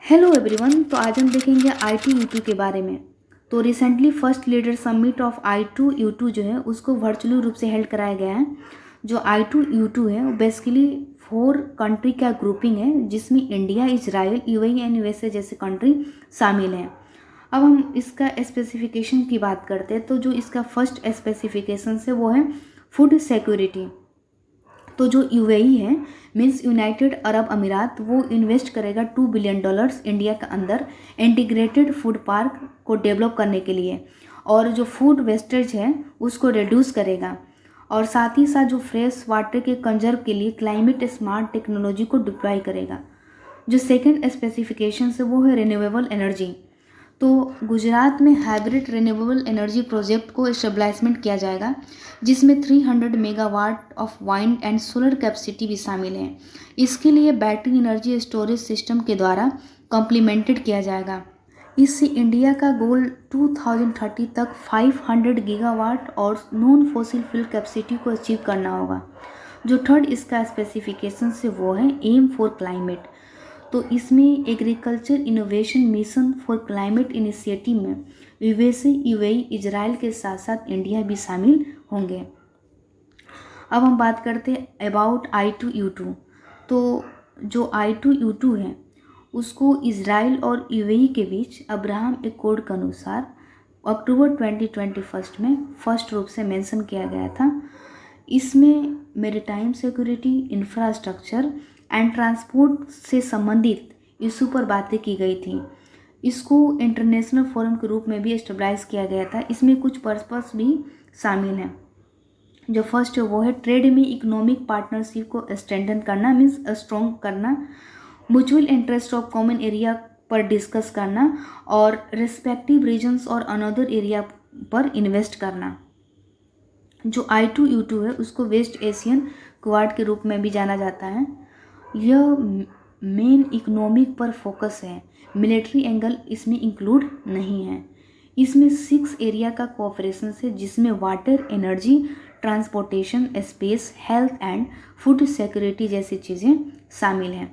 Hello everyone. तो आज हम देखेंगे I2U2 के बारे में। तो recently first leader summit of I2U2 जो है उसको वर्चुअली रूप से हेल्ड कराया गया है। जो I2U2 है वो बेसिकली 4 कंट्री का ग्रुपिंग है, जिसमें India, Israel, UAE and USA जैसे कंट्री शामिल हैं। अब हम इसका स्पेसिफिकेशन की बात करते हैं। तो जो इसका फर्स्ट स्पेसिफिकेशन है वो है फूड सिक्योरिटी। तो जो यूएई है मीन्स यूनाइटेड अरब अमीरात, वो इन्वेस्ट करेगा $2 बिलियन इंडिया के अंदर इंटीग्रेटेड फूड पार्क को डेवलप करने के लिए, और जो फूड वेस्टेज है उसको रिड्यूस करेगा, और साथ ही साथ जो फ्रेश वाटर के कंजर्व के लिए क्लाइमेट स्मार्ट टेक्नोलॉजी को डिप्लॉय करेगा। जो सेकंड स्पेसिफिकेशन है वो है रिन्यूएबल एनर्जी। तो गुजरात में हाइब्रिड रिन्यूएबल एनर्जी प्रोजेक्ट को एस्टेब्लिशमेंट किया जाएगा, जिसमें 300 megawatt of wind and solar capacity भी शामिल है। इसके लिए बैटरी एनर्जी स्टोरेज सिस्टम के द्वारा कम्प्लीमेंटेड किया जाएगा। इससे इंडिया का गोल 2030 तक 500 गीगावाट और नॉन फॉसिल फ्यूल कैपेसिटी को अचीव करना होगा। जो थर्ड इसका स्पेसिफिकेशन से वो है एम फॉर क्लाइमेट। तो इसमें agriculture innovation mission for climate initiative में यूएसए, यूएई, इजराइल के साथ साथ इंडिया भी शामिल होंगे। अब हम बात करते हैं अबाउट I2U2। तो जो I2U2 है उसको इजराइल और यूएई के बीच अब्राहम एकॉर्ड के अनुसार अक्टूबर 2021 में फर्स्ट रूप से मेंशन किया गया था। इसमें maritime security, infrastructure and transport से संबंधित इशू पर बातें की गई थी। इसको इंटरनेशनल फोरम के रूप में भी एस्टेब्लिश किया गया था। इसमें कुछ पर्पस भी शामिल हैं। जो फर्स्ट है वो है ट्रेड में इकोनॉमिक पार्टनरशिप को स्ट्रेंथन करना, मीन्स स्ट्रॉन्ग करना, mutual interest of common area पर डिस्कस करना, और रिस्पेक्टिव रीजन्स और अनदर एरिया पर इन्वेस्ट करना। जो I2U2 है उसको वेस्ट एशियन क्वाड के रूप में भी जाना जाता है। यह मेन इकोनॉमिक पर फोकस है, मिलिट्री एंगल इसमें इंक्लूड नहीं है। इसमें 6 एरिया का कोऑपरेशन है, जिसमें water, energy, transportation, space, health and food security जैसी चीज़ें शामिल हैं।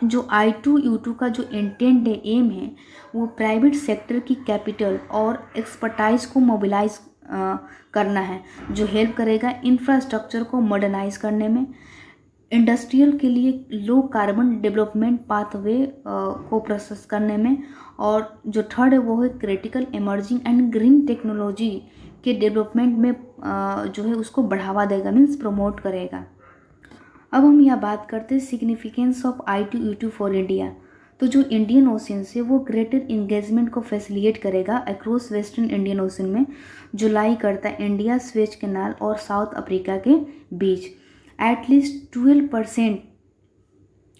जो I2U2 का जो इंटेंट है, एम है, वो प्राइवेट सेक्टर की कैपिटल और एक्सपर्टाइज को मोबिलाइज करना है, जो हेल्प करेगा इंफ्रास्ट्रक्चर को मॉडर्नाइज करने में, इंडस्ट्रियल के लिए लो कार्बन डेवलपमेंट पाथवे को प्रोसेस करने में, और जो थर्ड है वो है critical emerging and green technology के डेवलपमेंट में जो है उसको बढ़ावा देगा, मीन्स प्रमोट करेगा। अब हम यहाँ बात करते हैं significance of I2U2 for India. तो जो इंडियन ओशन है वो ग्रेटर इंगेजमेंट को फैसिलिटेट करेगा अक्रॉस वेस्टर्न इंडियन ओशन में, जो लाई करता है इंडिया, स्वेज कैनाल और साउथ अफ्रीका के बीच। एटलीस्ट 12%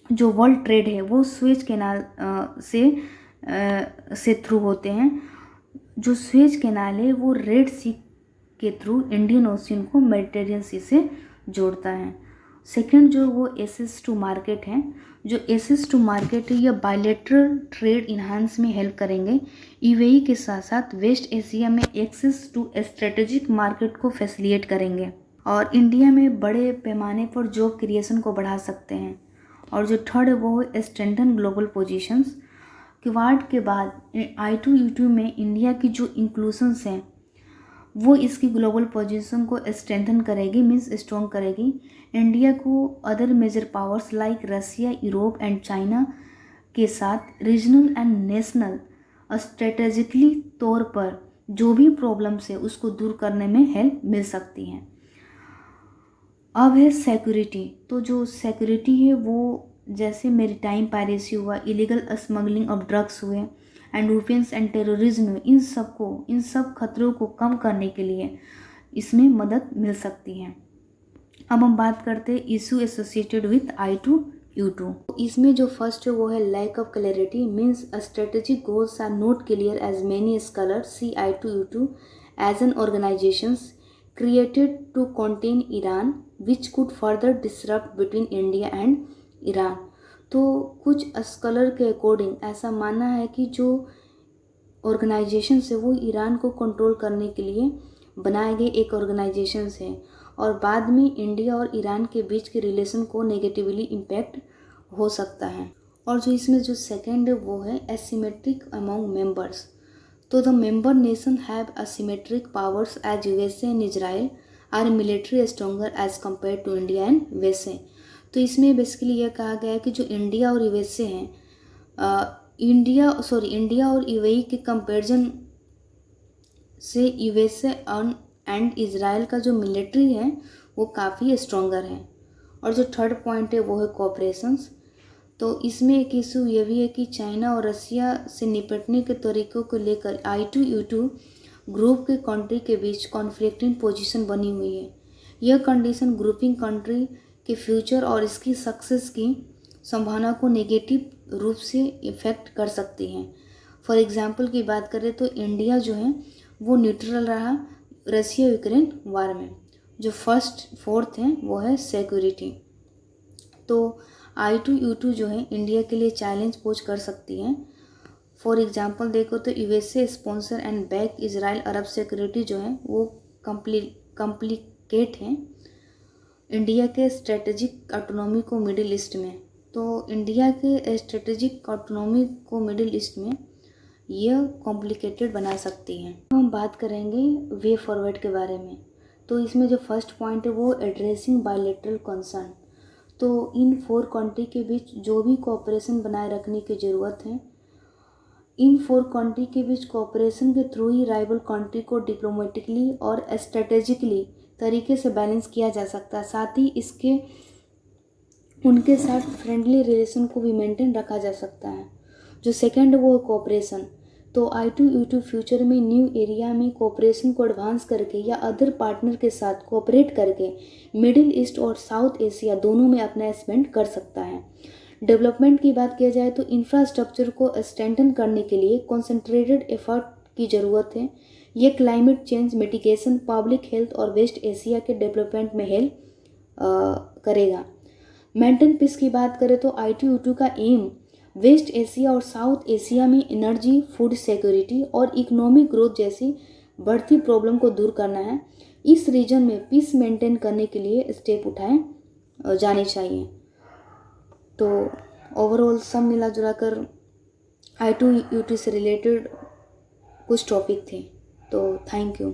जो वर्ल्ड ट्रेड है वो स्वेज कैनाल से थ्रू होते हैं। जो स्वेज कैनाल है वो रेड सी के थ्रू इंडियन ओशन को मेडिटेरियन सी से जोड़ता है। सेकंड जो वो एक्सेस टू मार्केट है। जो एक्सेस टू मार्केट है, यह बायलैटरल ट्रेड इन्हांस में हेल्प करेंगे। यूएई के साथ साथ वेस्ट एशिया में एक्सेस टू स्ट्रेटेजिक मार्केट को फैसिलिटेट करेंगे, और इंडिया में बड़े पैमाने पर जॉब क्रिएशन को बढ़ा सकते हैं। और जो थर्ड है वो है स्ट्रेंथन ग्लोबल पोजीशंस। क्वाड के बाद I2U2 में इंडिया की जो इंक्लूजन्स हैं वो इसकी ग्लोबल पोजीशन को स्ट्रेंथन करेगी, मीन्स स्ट्रॉन्ग करेगी। इंडिया को other major powers like Russia, Europe and China के साथ रीजनल एंड नेशनल स्ट्रेटेजिकली तौर पर जो भी प्रॉब्लम्स है उसको दूर करने में हेल्प मिल सकती है। अब है सिक्योरिटी। तो जो सिक्योरिटी है वो जैसे मेरीटाइम पायरेसी हुआ, इलीगल स्मगलिंग ऑफ ड्रग्स हुए एंड वेपन्स एंड टेररिज्म हुए, इन सब खतरों को कम करने के लिए इसमें मदद मिल सकती है। अब हम बात करते हैं इशू एसोसिएटेड विथ I2U2। इसमें जो फर्स्ट है वो है lack of clarity, means strategic goals are not clear as many scholars see I2U2 as an organisations created to contain Iran which could further disrupt between India and Iran। तो कुछ scholar के according ऐसा मानना है कि जो organisation है वो ईरान को कंट्रोल करने के लिए बनाए गए एक ऑर्गेनाइजेशन है, और बाद में इंडिया और ईरान के बीच के रिलेशन को नेगेटिवली इम्पैक्ट हो सकता है। और जो इसमें जो सेकेंड है वो है एसिमेट्रिक अमॉन्ग मेंबर्स। तो the member nation have asymmetric powers as USA and Israel are military stronger as compare to India and USA. तो इसमें बेसिकली यह कहा गया है कि जो इंडिया और यूएसए हैं, इंडिया और यूएई के कंपैरिजन से यूएसए एंड इजराइल का जो मिलिट्री है वो काफ़ी स्ट्रोंगर है। और जो थर्ड पॉइंट है वो है कोऑपरेशंस। तो इसमें एक इशू ये भी है कि चाइना और रसिया से निपटने के तरीकों को लेकर I2U2 ग्रुप के कंट्री के बीच कॉन्फ्लिक्टिंग पोजीशन बनी हुई है। यह कंडीशन ग्रुपिंग कंट्री के फ्यूचर और इसकी सक्सेस की संभावना को नेगेटिव रूप से इफेक्ट कर सकती हैं। फॉर एग्जांपल की बात करें तो इंडिया जो है वो न्यूट्रल रहा रसिया यूक्रेन वार में। जो फोर्थ है वो है सिक्योरिटी। तो I2U2 जो है इंडिया के लिए चैलेंज पोज कर सकती है। फॉर एग्जांपल देखो तो USA sponsor and back Israel Arab security जो है वो कॉम्प्लिकेट है इंडिया के स्ट्रेटेजिक ऑटोनॉमी को मिडिल ईस्ट में। तो इंडिया के स्ट्रेटेजिक ऑटोनॉमी को मिडिल ईस्ट में यह कॉम्प्लिकेटेड बना सकती हैं। हम बात करेंगे वे फॉरवर्ड के बारे में। तो इसमें जो फर्स्ट पॉइंट है वो एड्रेसिंग बायलैटरल कंसर्न। तो इन 4 कंट्री के बीच जो भी कोऑपरेशन बनाए रखने की ज़रूरत है, इन 4 कंट्री के बीच कोऑपरेशन के थ्रू ही राइवल कंट्री को डिप्लोमेटिकली और स्ट्रेटेजिकली तरीके से बैलेंस किया जा सकता है। साथ ही इसके उनके साथ फ्रेंडली रिलेशन को भी मेंटेन रखा जा सकता है। जो सेकंड वो कोऑपरेशन। तो I2U2 फ्यूचर में न्यू एरिया में कोऑपरेशन को एडवांस करके या अदर पार्टनर के साथ कोऑपरेट करके मिडिल ईस्ट और साउथ एशिया दोनों में अपना स्पेंड कर सकता है। डेवलपमेंट की बात किया जाए तो इंफ्रास्ट्रक्चर को स्ट्रेंथन करने के लिए कॉन्सेंट्रेटेड एफर्ट की ज़रूरत है। ये climate change mitigation, public health और वेस्ट एशिया के डेवलपमेंट में हेल्प करेगा। मेंटेन पीस की बात करें तो I2U2 का एम वेस्ट एशिया और साउथ एशिया में एनर्जी, फूड सिक्योरिटी और इकोनॉमिक ग्रोथ जैसी बढ़ती प्रॉब्लम को दूर करना है। इस रीजन में पीस मेंटेन करने के लिए स्टेप उठाए जाने चाहिए। तो ओवरऑल सब मिला जुला कर I2U2 से रिलेटेड कुछ टॉपिक थे। तो थैंक यू।